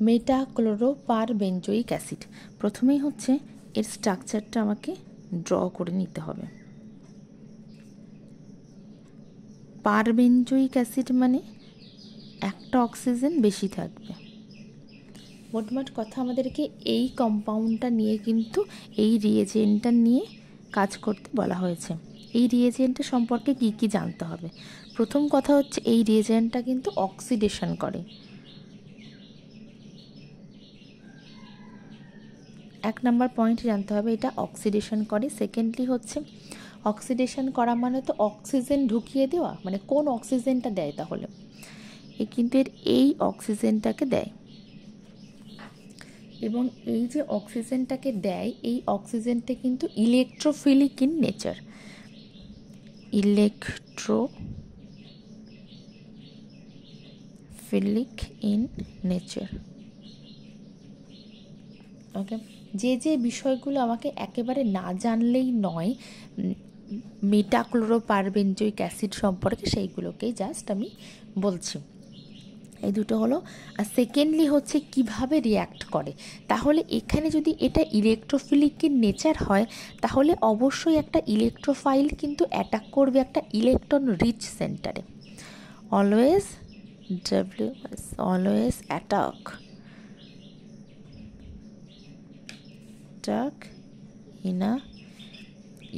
মেটাক্লোরোপারবেনজোইক acid. প্রথমেই হচ্ছে এর স্ট্রাকচারটা আমাকে ড্র করে নিতে হবে। পারবেনজোইক অ্যাসিড মানে একটা অক্সিজেন বেশি থাকবে। মোটমাট কথা আমাদেরকে এই কম্পাউন্ডটা নিয়ে কিন্তু এই রিয়েজেন্টটা নিয়ে কাজ করতে বলা হয়েছে। এই রিয়েজেন্টটা সম্পর্কে কি কি জানতে হবে? প্রথম কথা হচ্ছে এই রিয়েজেন্টটা কিন্তু অক্সিডেশন করে। এক নাম্বার পয়েন্ট জানতে হবে এটা অক্সিডেশন করে। সেকেন্ডলি হচ্ছে অক্সিডেশন করা মানে তো অক্সিজেন ঢুকিয়ে দেওয়া, মানে কোন অক্সিজেনটা দেয়? তাহলে এ কিন্তু এর এই অক্সিজেনটাকে দেয়, এবং এই যে অক্সিজেনটাকে দেয় এই অক্সিজেনটা কিন্তু electrophilic in nature. Electrophilic in nature. Okay, যে যে বিষয়গুলো আমাকে একেবারে না জানলেই নয় মেটাক্লোরোপারবেনজোইক অ্যাসিড সম্পর্কে, সেইগুলোকেই জাস্ট আমি বলছি। এই দুটো হলো। আর সেকেন্ডলি হচ্ছে কিভাবে রিয়্যাক্ট করে। তাহলে এখানে যদি এটা ইলেকট্রোফিলিক নেচার হয় তাহলে অবশ্যই একটা ইলেকট্রোফাইল কিন্তু অ্যাটাক করবে একটা ইলেকট্রন রিচ সেন্টারে। Always attack in a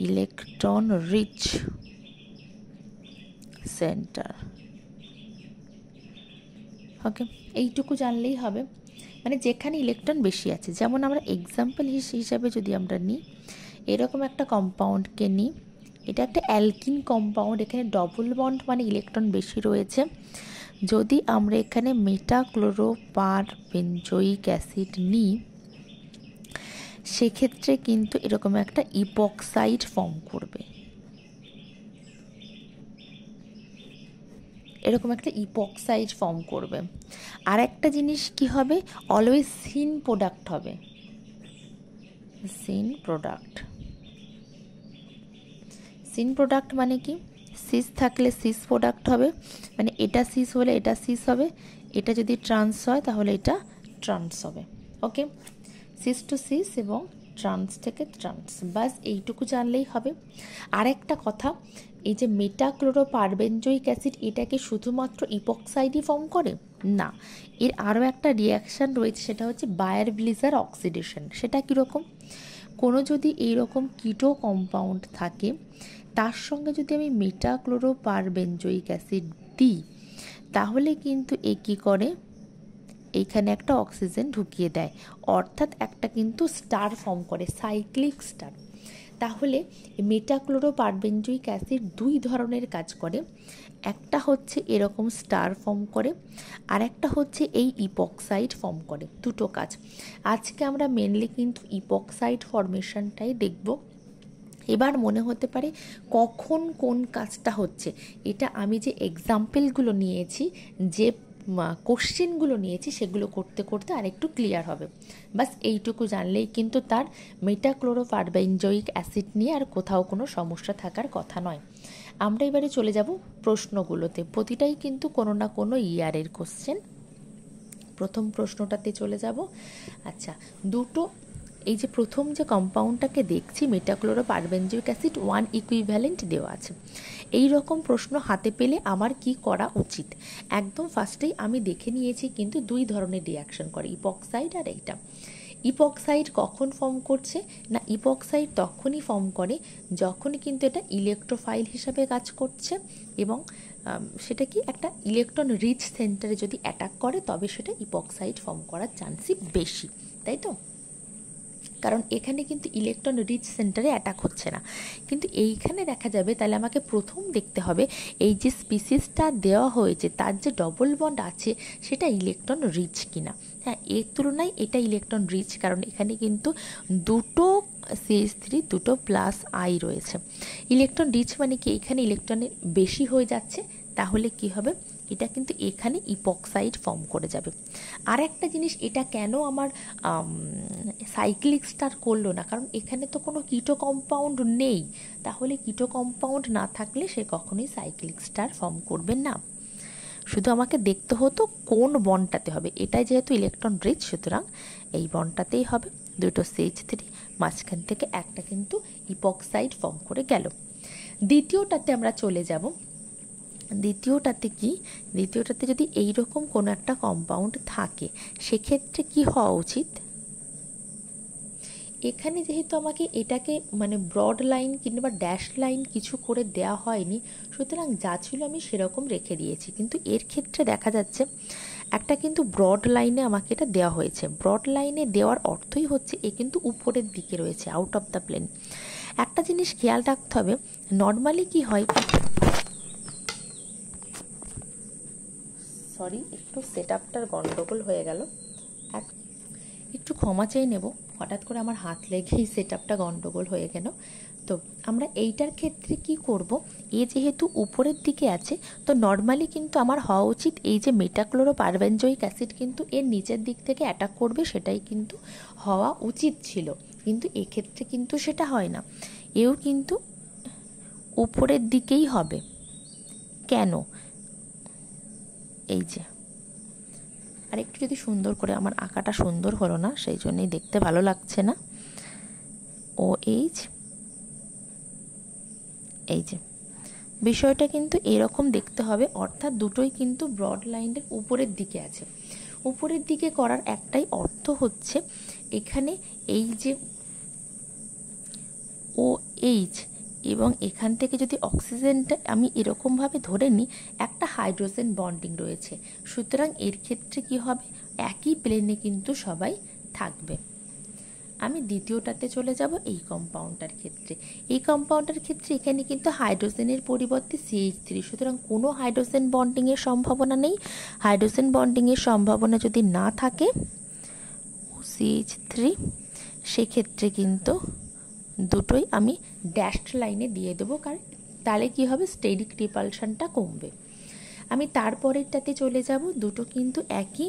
electron rich center. ওকে, এইটুকু জানলেই হবে, মানে যেখানে ইলেকট্রন বেশি আছে। যেমন আমরা এক্সাম্পল হিসাবে যদি আমরা নিই, এরকম একটা কম্পাউন্ডকে নিই, এটা একটা অ্যালকিন কম্পাউন্ড, এখানে ডবল বন্ড মানে ইলেকট্রন বেশি রয়েছে। যদি আমরা এখানে মেটাক্লোরোপারবেনজোইক অ্যাসিড নিই সেক্ষেত্রে কিন্তু এরকম একটা ইপক্সাইড ফর্ম করবে, এরকম একটা ইপক্সাইড ফর্ম করবে। আর একটা জিনিস কি হবে, অলওয়েজ সিন প্রোডাক্ট হবে। সিন প্রোডাক্ট মানে কি, সিস থাকলে সিস প্রোডাক্ট হবে, মানে এটা সিস হলে এটা সিস হবে, এটা যদি ট্রান্স হয় তাহলে এটা ট্রান্স হবে। ওকে, সিস টু সিস এবং ট্রান্স থেকে ট্রান্স, বাস এইটুকু জানলেই হবে। আর একটা কথা, এই যে মেটাক্লোরোপারবেনজোইক অ্যাসিড এটা কি শুধুমাত্র ইপক্সাইডই ফর্ম করে? না, এর আরও একটা রিয়াকশান রয়েছে, সেটা হচ্ছে বায়ার-ব্লিজার অক্সিডেশন। সেটা কীরকম? কোনো যদি এইরকম কিটো কম্পাউন্ড থাকে তার সঙ্গে যদি আমি মেটাক্লোরোপারবেনজোইক অ্যাসিড দিই তাহলে কিন্তু এ কী করে, এইখানে একটা অক্সিজেন ঢুকিয়ে দেয়, অর্থাৎ একটা কিন্তু স্টার ফর্ম করে, সাইক্লিক স্টার। তাহলে মেটাক্লোরোপারবেনজোইক অ্যাসিড দুই ধরনের কাজ করে, একটা হচ্ছে এরকম স্টার ফর্ম করে, আর একটা হচ্ছে এই ইপক্সাইড ফর্ম করে। দুটো কাজ। আজকে আমরা মেনলি কিন্তু ইপক্সাইড ফর্মেশনটাই দেখব। এবার মনে হতে পারে কখন কোন কাজটা হচ্ছে, এটা আমি যে এক্সাম্পলগুলো নিয়েছি, যে কোশ্চেনগুলো নিয়েছি সেগুলো করতে করতে আরেকটু ক্লিয়ার হবে। বাস এইটুকু জানলেই কিন্তু তার মেটাক্লোরোপারবেনজোইক অ্যাসিড নিয়ে আর কোথাও কোনো সমস্যা থাকার কথা নয়। আমরা এবারে চলে যাব প্রশ্নগুলোতে, প্রতিটাই কিন্তু কোনো না কোনো ইয়ারের কোশ্চেন। প্রথম প্রশ্নটাতে চলে যাব। আচ্ছা, দুটো এই যে প্রথম যে কম্পাউন্ডটাকে দেখছি মেটাক্লোরোপারবেনজোইক অ্যাসিড 1 ইকুইভ্যালেন্ট দেওয়া আছে, এই রকম প্রশ্ন হাতে পেলে আমার কি করা উচিত? একদম ফার্স্টেই আমি দেখে নিয়েছি কিন্তু দুই ধরনের রিয়াকশন করে, ইপক্সাইড আর এইটা। ইপক্সাইড কখন ফর্ম করছে না, ইপক্সাইড তখনই ফর্ম করে যখন কিন্তু এটা ইলেকট্রোফাইল হিসাবে কাজ করছে, এবং সেটা কি একটা ইলেকট্রন রিচ সেন্টারে যদি অ্যাটাক করে তবে সেটা ইপক্সাইড ফর্ম করার চান্সই বেশি, তাই তো? কারণ এখানে কিন্তু ইলেকট্রন রিচ সেন্টারে অ্যাটাক হচ্ছে না। কিন্তু এইখানে দেখা যাবে, তাহলে আমাকে প্রথম দেখতে হবে এই যে স্পিসিসটা দেওয়া হয়েছে তার যে ডবল বন্ড আছে সেটা ইলেকট্রন রিচ কিনা। হ্যাঁ, এর তুলনায় এটা ইলেকট্রন রিচ, কারণ এখানে কিন্তু দুটো CH3 দুটো প্লাস আই রয়েছে। ইলেকট্রন রিচ মানে কি, এখানে ইলেকট্রনের বেশি হয়ে যাচ্ছে, তাহলে কি হবে, এটা কিন্তু এখানে ইপক্সাইড ফর্ম করে যাবে। আর একটা জিনিস, এটা কেন আমার সাইক্লিক স্টার করলো না, কারণ এখানে তো কোনো কিটো কম্পাউন্ড নেই, তাহলে কিটো কম্পাউন্ড না থাকলে সে কখনোই সাইক্লিক স্টার ফর্ম করবে না। শুধু আমাকে দেখতে হতো কোন বন্ডটাতে হবে। এটাই যেহেতু ইলেকট্রন রিচ, সুতরাং এই বন্ডটাতেই হবে। দুটো CH3, মাঝখান থেকে একটা কিন্তু ইপক্সাইড ফর্ম করে গেল। দ্বিতীয়টাতে আমরা চলে যাব। দ্বিতীয়টাতে কি, দ্বিতীয়টাতে যদি এইরকম কোনো একটা কম্পাউন্ড থাকে সেক্ষেত্রে কি হওয়া উচিত, এখানে যেহেতু আমাকে এটাকে মানে ব্রড লাইন কিংবা ড্যাশ লাইন কিছু করে দেয়া হয়নি, সুতরাং যা ছিল আমি সেরকম রেখে দিয়েছি। কিন্তু এর ক্ষেত্রে দেখা যাচ্ছে একটা কিন্তু ব্রড লাইনে আমাকে এটা দেওয়া হয়েছে। ব্রড লাইনে দেওয়ার অর্থই হচ্ছে এ কিন্তু উপরের দিকে রয়েছে, আউট অফ দ্য প্লেন। একটা জিনিস খেয়াল রাখতে হবে, নর্মালি কি হয়, সরি একটু সেট আপটার গন্ডগোল হয়ে গেল, একটু ক্ষমা চেয়ে নেব, হঠাৎ করে আমার হাত লেগেই সেট আপটা গন্ডগোল হয়ে গেল। তো আমরা এইটার ক্ষেত্রে কি করব, এ যেহেতু উপরের দিকে আছে, তো নর্মালি কিন্তু আমার হওয়া উচিত এই যে মেটাক্লোরোপারবেনজয়িক অ্যাসিড কিন্তু এর নিচের দিক থেকে অ্যাটাক করবে, সেটাই কিন্তু হওয়া উচিত ছিল। কিন্তু এক্ষেত্রে কিন্তু সেটা হয় না, এও কিন্তু উপরের দিকেই হবে। কেন, এই যে আর একটু যদি সুন্দর করে, আমার আঁকাটা সুন্দর হলো না সেই জন্যই দেখতে ভালো লাগছে না। OH, এই যে বিষয়টা কিন্তু এরকম দেখতে হবে, অর্থাৎ দুটোই কিন্তু ব্রড লাইনের উপরের দিকে আছে। উপরের দিকে করার একটাই অর্থ হচ্ছে এখানে এই যে OH এবং এখান থেকে যদি অক্সিজেনটা আমি এরকমভাবে ধরে নিই, একটা হাইড্রোজেন বন্ডিং রয়েছে, সুতরাং এর ক্ষেত্রে কি হবে, একই প্লেনে কিন্তু সবাই থাকবে। আমি দ্বিতীয়টাতে চলে যাব, এই কম্পাউন্ডটার ক্ষেত্রে। এই কম্পাউন্ডের ক্ষেত্রে এখানে কিন্তু হাইড্রোজেনের পরিবর্তে CH3, সুতরাং কোনো হাইড্রোজেন বন্ডিংয়ের সম্ভাবনা নেই। হাইড্রোজেন বন্ডিংয়ের সম্ভাবনা যদি না থাকে CH3, সেক্ষেত্রে কিন্তু দুটোই আমি ড্যাশড লাইনে দিয়ে দেবো, কারণ তাহলে কি হবে, স্টেরিক রিপালশনটা কমবে। আমি তারপরেরটাতে চলে যাব, দুটো কিন্তু একই,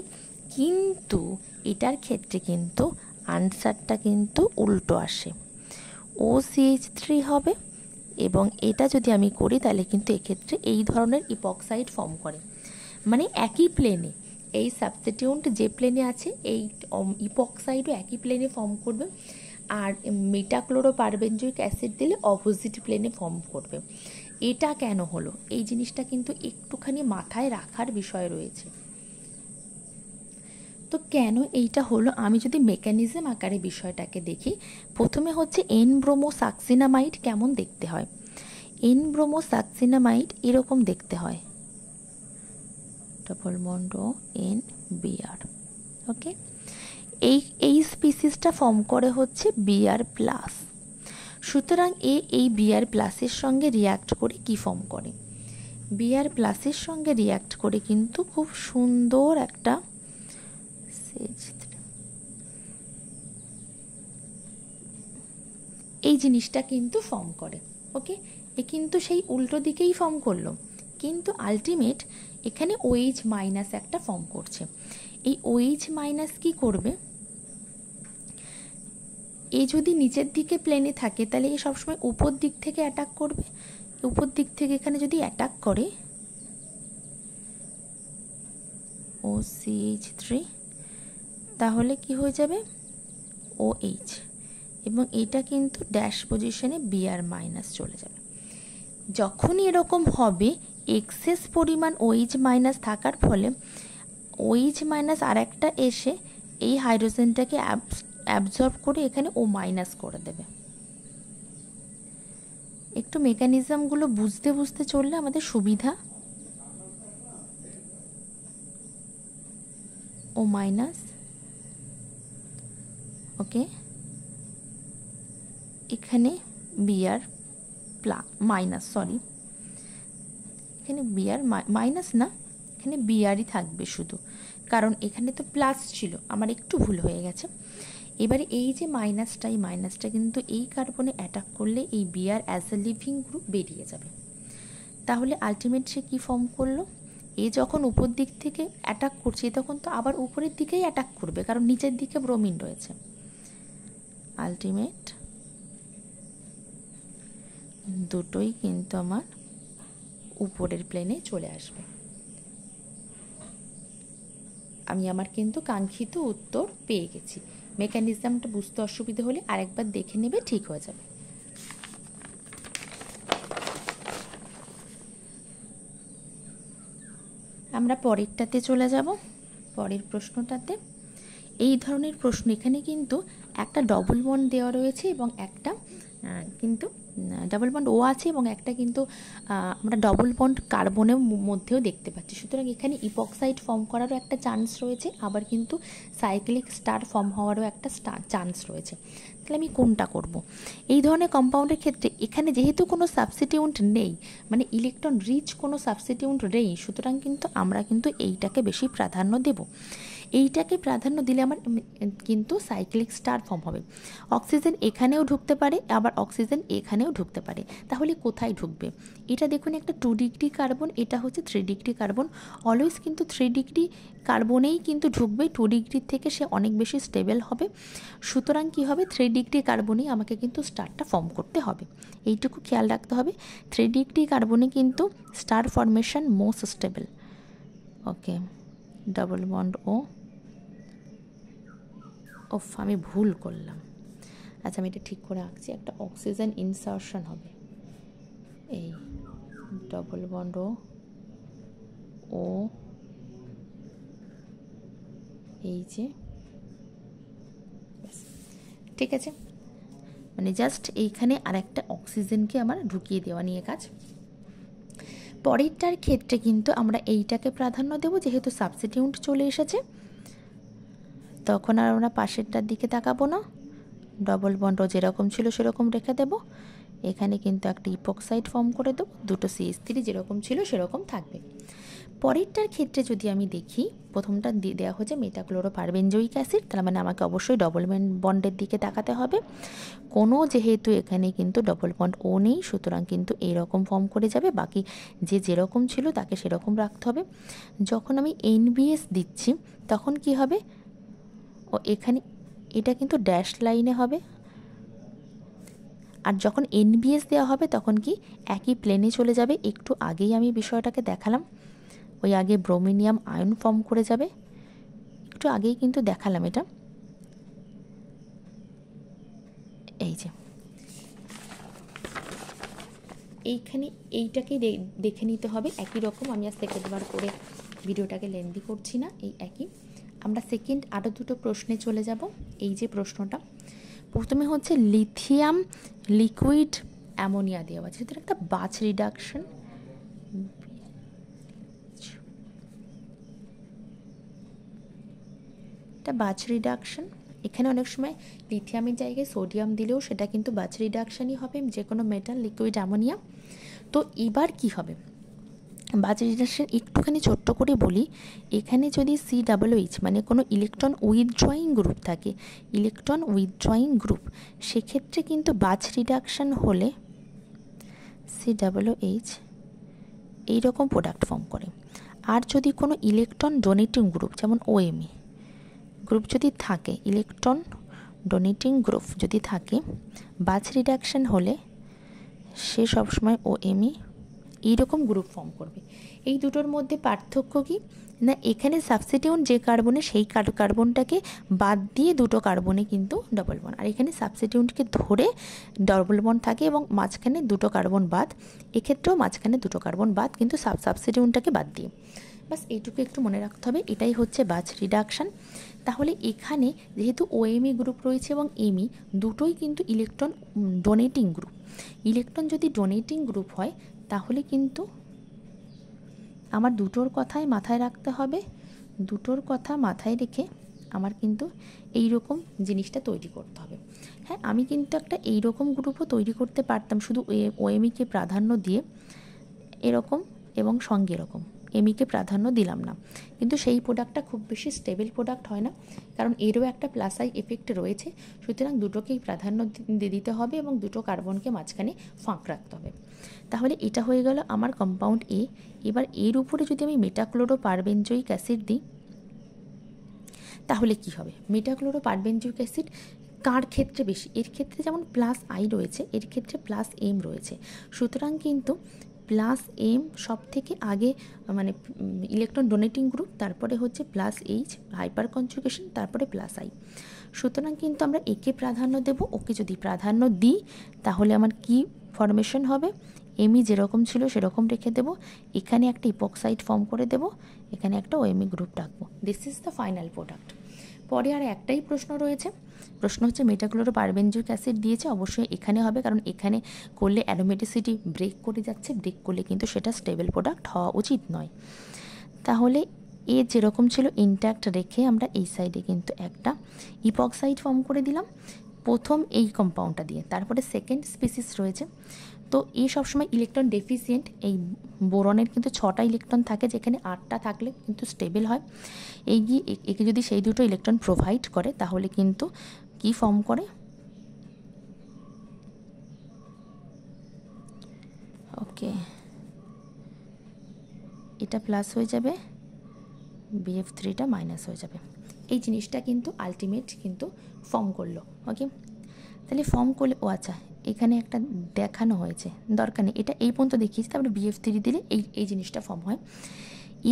কিন্তু এটার ক্ষেত্রে কিন্তু আনসারটা কিন্তু উল্টো আসে, OCH3 হবে। এবং এটা যদি আমি করি তাহলে কিন্তু এক্ষেত্রে এই ধরনের ইপক্সাইড ফর্ম করে, মানে একই প্লেনে এই সাবস্টিটিউয়েন্ট যে প্লেনে আছে এই ইপক্সাইডও একই প্লেনে ফর্ম করবে, আর মেটাক্লোরোপারবেনজয়িক অ্যাসিড দিলে অপোজিট প্লেনে ফর্ম করবে। এটা কেন হলো, এই জিনিসটা কিন্তু একটুখানি মাথায় রাখার বিষয় রয়েছে। তো কেন এইটা হলো, আমি যদি মেকানিজম আকারে বিষয়টাকে দেখি, প্রথমে হচ্ছে N-ব্রোমোসাক্সিনামাইড কেমন দেখতে হয়। N-ব্রোমোসাক্সিনামাইড এরকম দেখতে হয়, ডবল বন্ড NBr, ওকে। এই স্পিসিসটা ফর্ম করে হচ্ছে Br+, সুতরাং এই Br+-এর সঙ্গে রিয়াক্ট করে কি ফর্ম করে, Br+-এর সঙ্গে রিয়াক্ট করে কিন্তু খুব সুন্দর একটা এই জিনিসটা কিন্তু ফর্ম করে, ওকে। এ কিন্তু সেই উল্টো দিকেই ফর্ম করলো, কিন্তু আলটিমেট এখানে OH- একটা ফর্ম করছে। এই OH- কি করবে, এ যদি নিচের দিকে প্লেনে থাকে তাহলে এ সবসময় উপর দিক থেকে অ্যাটাক করবে। উপর দিক থেকে এখানে যদি অ্যাটাক করে OCH3, তাহলে কি হয়ে যাবে OH, এবং এটা কিন্তু ড্যাশ পজিশনে Br- চলে যাবে। যখনই এরকম হবে, এক্সেস পরিমাণ OH- থাকার ফলে OH- আর একটা এসে এই হাইড্রোজেনটাকে অ্যাবজর্ব করে এখানে O- করে দেবে। একটু মেকানিজমগুলো বুঝতে বুঝতে চললে আমাদের সুবিধা। O-, ওকে, এখানে Br+, সরি এখানে Br- না, এখানে Brই থাকবে শুধু, কারণ এখানে তো প্লাস ছিল, আমার একটু ভুল হয়ে গেছে। এবারে এই যে মাইনাসটা, এই মাইনাসটা কিন্তু এই কার্বনে অ্যাটাক করলে এই Br as a living group বেরিয়ে যাবে। তাহলে আলটিমেট সে কী ফর্ম করলো, এ যখন উপর দিক থেকে অ্যাটাক করছে তখন তো আবার উপরের দিকেই অ্যাটাক করবে, কারণ নিচের দিকে ব্রোমিন রয়েছে। আলটিমেট দুটোই কিন্তু আমার উপরের প্লেনে চলে আসবে। আমি আমার কিন্তু কাঙ্ক্ষিত উত্তর পেয়ে গেছি। মেকানিজমটা বুঝতে অসুবিধা হলে আরেকবার দেখে নেবে, ঠিক হয়ে যাবে। আমরা পরেরটাতে চলে যাব, পরের প্রশ্নটাতে। এই ধরনের প্রশ্ন এখানে কিন্তু একটা ডবল বন্ড দেওয়া রয়েছে এবং একটা কিন্তু ডাবল বন্ড ও আছে এবং একটা কিন্তু আমরা ডবল বন্ড কার্বনের মধ্যেও দেখতে পাচ্ছি। সুতরাং এখানে ইপক্সাইড ফর্ম করারও একটা চান্স রয়েছে, আবার কিন্তু সাইক্লিক স্টার ফর্ম হওয়ারও একটা চান্স রয়েছে। তাহলে আমি কোনটা করব? এই ধরনের কম্পাউন্ডের ক্ষেত্রে এখানে যেহেতু কোনো সাবস্টিটিউন্ট নেই, মানে ইলেকট্রন রিচ কোনো সাবস্টিটিউন্ট নেই, সুতরাং কিন্তু আমরা কিন্তু এইটাকে বেশি প্রাধান্য দেব। এইটাকে প্রাধান্য দিলে আমার কিন্তু সাইক্লিক স্টার ফর্ম হবে। অক্সিজেন এখানেও ঢুকতে পারে, আবার অক্সিজেন এখানেও ঢুকতে পারে। তাহলে কোথায় ঢুকবে? এটা দেখুন একটা 2 ডিগ্রি কার্বন, এটা হচ্ছে 3 ডিগ্রি কার্বন। অলওয়েজ কিন্তু 3 ডিগ্রি কার্বনেই কিন্তু ঢুকবে, 2 ডিগ্রির থেকে সে অনেক বেশি স্টেবল হবে। সুতরাং কি হবে, 3 ডিগ্রি কার্বনেই আমাকে কিন্তু স্টারটা ফর্ম করতে হবে। এইটুকু খেয়াল রাখতে হবে, 3 ডিগ্রি কার্বনে কিন্তু স্টার ফরমেশন মোস্ট স্টেবল। ওকে, ডাবল বন্ড ও, ওফ আমি ভুল করলাম। আচ্ছা আমি এটা ঠিক করে আঁকছি, একটা অক্সিজেন ইনসারশন হবে, এই ডবল বন্ড ও, এই যে, ঠিক আছে, মানে জাস্ট এইখানে আর একটা অক্সিজেনকে আমার ঢুকিয়ে দেওয়া নিয়ে কাজ। পরেরটার ক্ষেত্রে কিন্তু আমরা এইটাকে প্রাধান্য দেব, যেহেতু সাবস্টিটিউন্ট চলে এসেছে, তখন আর আমরা পাশেরটার দিকে তাকাবো না। ডবল বন্ড যেরকম ছিল সেরকম রেখে দেব। এখানে কিন্তু একটা ইপক্সাইড ফর্ম করে দেবো, দুটো CH3 যেরকম ছিল সেরকম থাকবে। পরেরটার ক্ষেত্রে যদি আমি দেখি, প্রথমটা দেওয়া হচ্ছে মেটাক্লোরোপারবেনজয়িক অ্যাসিড, তার মানে আমাকে অবশ্যই ডবল বন্ডের দিকে তাকাতে হবে। কোনো যেহেতু এখানে কিন্তু ডবল বন্ড ও নেই, সুতরাং কিন্তু এইরকম ফর্ম করে যাবে, বাকি যেরকম ছিল তাকে সেরকম রাখতে হবে। যখন আমি NBS দিচ্ছি তখন কি হবে, ও এখানে এটা কিন্তু ড্যাশ লাইনে হবে, আর যখন NBS দেওয়া হবে তখন কি একই প্লেনে চলে যাবে। একটু আগেই আমি বিষয়টাকে দেখালাম, ওই আগে ব্রোমিনিয়াম আয়ন ফর্ম করে যাবে, একটু আগেই কিন্তু দেখালাম এটা। এই যে এইখানে এইটাকেই দেখে নিতে হবে একই রকম। আমি আর সেকেন্ডবার করে ভিডিওটাকে লেন্দি করছি না, এই একই। আমরা সেকেন্ড আরও দুটো প্রশ্নে চলে যাব। এই যে প্রশ্নটা প্রথমে হচ্ছে লিথিয়াম লিকুইড অ্যামোনিয়া দেওয়া আছে, সেটা একটা বাচ রিডাকশন, এটা বাচ রিডাকশন। এখানে অনেক সময় লিথিয়ামের জায়গায় সোডিয়াম দিলেও সেটা কিন্তু বাচ রিডাকশনই হবে, যে কোনো মেটাল লিকুইড অ্যামোনিয়া। তো এবার কি হবে, বাচ রিডাকশন একটুখানি ছোট্ট করে বলি। এখানে যদি COOH মানে কোনো ইলেকট্রন উইথড্রয়িং গ্রুপ থাকে, ইলেকট্রন উইথড্রয়িং গ্রুপ, সেক্ষেত্রে কিন্তু বাচ রিডাকশন হলে COOH এইরকম প্রোডাক্ট ফর্ম করে। আর যদি কোনো ইলেকট্রন ডোনেটিং গ্রুপ যেমন OMe গ্রুপ যদি থাকে, ইলেকট্রন ডোনেটিং গ্রুপ যদি থাকে, বাচ রিডাকশন হলে সে সবসময় OMe এইরকম গ্রুপ ফর্ম করবে। এই দুটোর মধ্যে পার্থক্য কি না, এখানে সাবস্টিটিউন্ট যে কার্বনে সেই কার্বনটাকে বাদ দিয়ে দুটো কার্বনে কিন্তু ডবল বন্ড, আর এখানে সাবস্টিটিউন্টকে ধরে ডবল বন্ড থাকে এবং মাঝখানে দুটো কার্বন বাদ, এক্ষেত্রেও মাঝখানে দুটো কার্বন বাদ, কিন্তু সাবস্টিটিউন্টটাকে বাদ দিয়ে। বাস এইটুকু একটু মনে রাখতে হবে, এটাই হচ্ছে বাচ রিডাকশন। তাহলে এখানে যেহেতু OMe গ্রুপ রয়েছে এবং Me দুটোই কিন্তু ইলেকট্রন ডোনেটিং গ্রুপ, ইলেকট্রন যদি ডোনেটিং গ্রুপ হয় তাহলে কিন্তু আমার দুটোর কথাই মাথায় রাখতে হবে। দুটোর কথা মাথায় রেখে আমার কিন্তু এই রকম জিনিসটা তৈরি করতে হবে। হ্যাঁ, আমি কিন্তু একটা এই রকম গ্রুপও তৈরি করতে পারতাম, শুধু OMeকে প্রাধান্য দিয়ে এরকম এবং সঙ্গে এরকম, MEকে প্রাধান্য দিলাম না, কিন্তু সেই প্রোডাক্টটা খুব বেশি স্টেবল প্রোডাক্ট হয় না, কারণ এরও একটা প্লাস আই এফেক্ট রয়েছে। সুতরাং দুটোকেই প্রাধান্য দিতে হবে এবং দুটো কার্বনকে মাঝখানে ফাঁক রাখতে হবে। তাহলে এটা হয়ে গেল আমার কম্পাউন্ড A। এবার এর উপরে যদি আমি মেটাক্লোরোপারবেনজয়িক অ্যাসিড দিই তাহলে কি হবে, মেটাক্লোরোপারবেনজয়িক অ্যাসিড কার ক্ষেত্রে বেশি, এর ক্ষেত্রে যেমন প্লাস I রয়েছে, এর ক্ষেত্রে প্লাস M রয়েছে। সুতরাং কিন্তু প্লাস এম সব থেকে আগে মানে ইলেকট্রন ডোনেটিং গ্রুপ, তারপরে হচ্ছে প্লাস এইচ হাইপার কনজুগেশন, তারপরে প্লাস আই। সুতরাং কিন্তু আমরা একে প্রাধান্য দেব। ওকে যদি প্রাধান্য দিই তাহলে আমার কি ফরমেশন হবে, এমই যেরকম ছিল সেরকম রেখে দেব, এখানে একটা ইপক্সাইড ফর্ম করে দেব, এখানে একটা ওএমই গ্রুপ রাখবো। This is the final product. পরে আর একটাই প্রশ্ন রয়েছে, প্রশ্ন হচ্ছে মেটাক্লোরোপারবেনজয়িক অ্যাসিড দিয়েছে, অবশ্যই এখানে হবে, কারণ এখানে করলে অ্যারোমেটিসিটি ব্রেক করে যাচ্ছে, ব্রেক করলে কিন্তু সেটা স্টেবল প্রোডাক্ট হওয়া উচিত নয়। তাহলে এ যেরকম ছিল ইনট্যাক্ট রেখে আমরা এই সাইডে কিন্তু একটা ইপক্সাইড ফর্ম করে দিলাম প্রথম এই কম্পাউন্ডটা দিয়ে। তারপরে সেকেন্ড স্পিসিস রয়েছে, তো এ সবসময় ইলেকট্রন ডেফিসিয়েন্ট, এই বোরনের কিন্তু 6টা ইলেকট্রন থাকে, যেখানে 8টা থাকলে কিন্তু স্টেবল হয়। এই গিয়ে একে যদি সেই দুটো ইলেকট্রন প্রোভাইড করে তাহলে কিন্তু কি ফর্ম করে, ওকে এটা প্লাস হয়ে যাবে, BF3টা মাইনাস হয়ে যাবে। এই জিনিসটা কিন্তু আলটিমেট কিন্তু ফর্ম করলো। ওকে, তাহলে ফর্ম করলে, ও আচ্ছা এখানে একটা দেখানো হয়েছে, দরকার নেই, এটা এই পর্যন্ত দেখিয়েছি, তারপরে BF3 দিলে এই জিনিসটা ফর্ম হয়।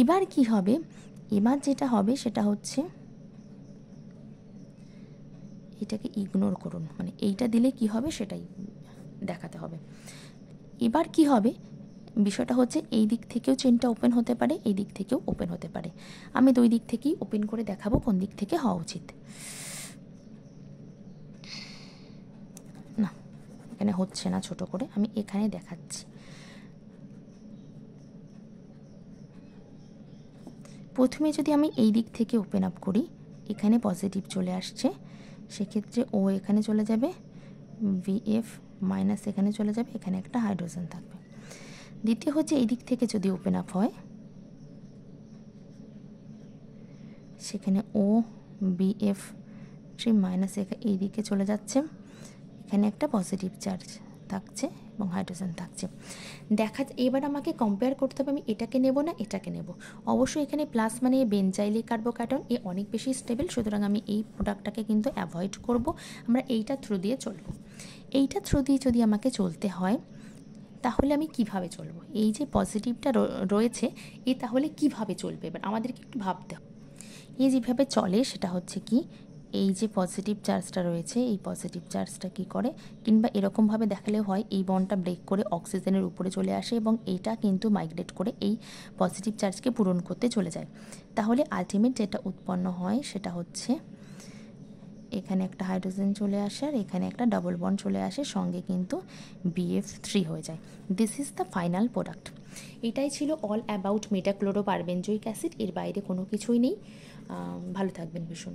এবার কি হবে, এবার যেটা হবে সেটা হচ্ছে, এটাকে ইগনোর করুন, মানে এইটা দিলে কি হবে সেটাই দেখাতে হবে। এবার কি হবে, বিষয়টা হচ্ছে এই দিক থেকেও চেনটা ওপেন হতে পারে, এই দিক থেকেও ওপেন হতে পারে। আমি দুই দিক থেকেই ওপেন করে দেখাবো কোন দিক থেকে হওয়া উচিত। না, এখানে হচ্ছে না, ছোট করে আমি এখানে দেখাচ্ছি। প্রথমে যদি আমি এই দিক থেকে ওপেন আপ করি, এখানে পজিটিভ চলে আসছে, সেক্ষেত্রে ও এখানে চলে যাবে, VF মাইনাস এখানে চলে যাবে, এখানে একটা হাইড্রোজেন থাকবে। দ্বিতীয় হচ্ছে এই দিক থেকে যদি ওপেন আপ হয়, সেখানে ও BF3 মাইনাস এই দিকে চলে যাচ্ছে, এখানে একটা পজিটিভ চার্জ থাকছে এবং হাইড্রোজেন থাকছে। এবার আমাকে কম্পেয়ার করতে হবে আমি এটাকে নেব না এটাকে নেব। অবশ্যই এখানে প্লাস মানে বেনজাইলিক কার্বোক্যাটন, এ অনেক বেশি স্টেবল, সুতরাং আমি এই প্রোডাক্টটাকে কিন্তু অ্যাভয়েড করব। আমরা এইটা থ্রু দিয়ে চলব। এইটা থ্রু দিয়ে যদি আমাকে চলতে হয় তাহলে আমি কিভাবে চলবো, এই যে পজিটিভটা রয়েছে এ তাহলে কিভাবে চলবে, এবার আমাদেরকে একটু ভাবতে হবে। এই যেভাবে চলে সেটা হচ্ছে কি, এই যে পজিটিভ চার্জটা রয়েছে এই পজিটিভ চার্জটা কি করে, কিংবা এরকমভাবে দেখালেও হয়, এই বন্ডটা ব্রেক করে অক্সিজেনের উপরে চলে আসে এবং এইটা কিন্তু মাইগ্রেট করে এই পজিটিভ চার্জকে পূরণ করতে চলে যায়। তাহলে আলটিমেট যেটা উৎপন্ন হয় সেটা হচ্ছে, এখানে একটা হাইড্রোজেন চলে আসে আর এখানে একটা ডাবল বন্ড চলে আসে, সঙ্গে কিন্তু BF3 হয়ে যায়। This is the final product. এটাই ছিল অল অ্যাবাউট মেটাক্লোরোপারবেনজয়িক অ্যাসিড, এর বাইরে কোনো কিছুই নেই। ভালো থাকবেন ভীষণ।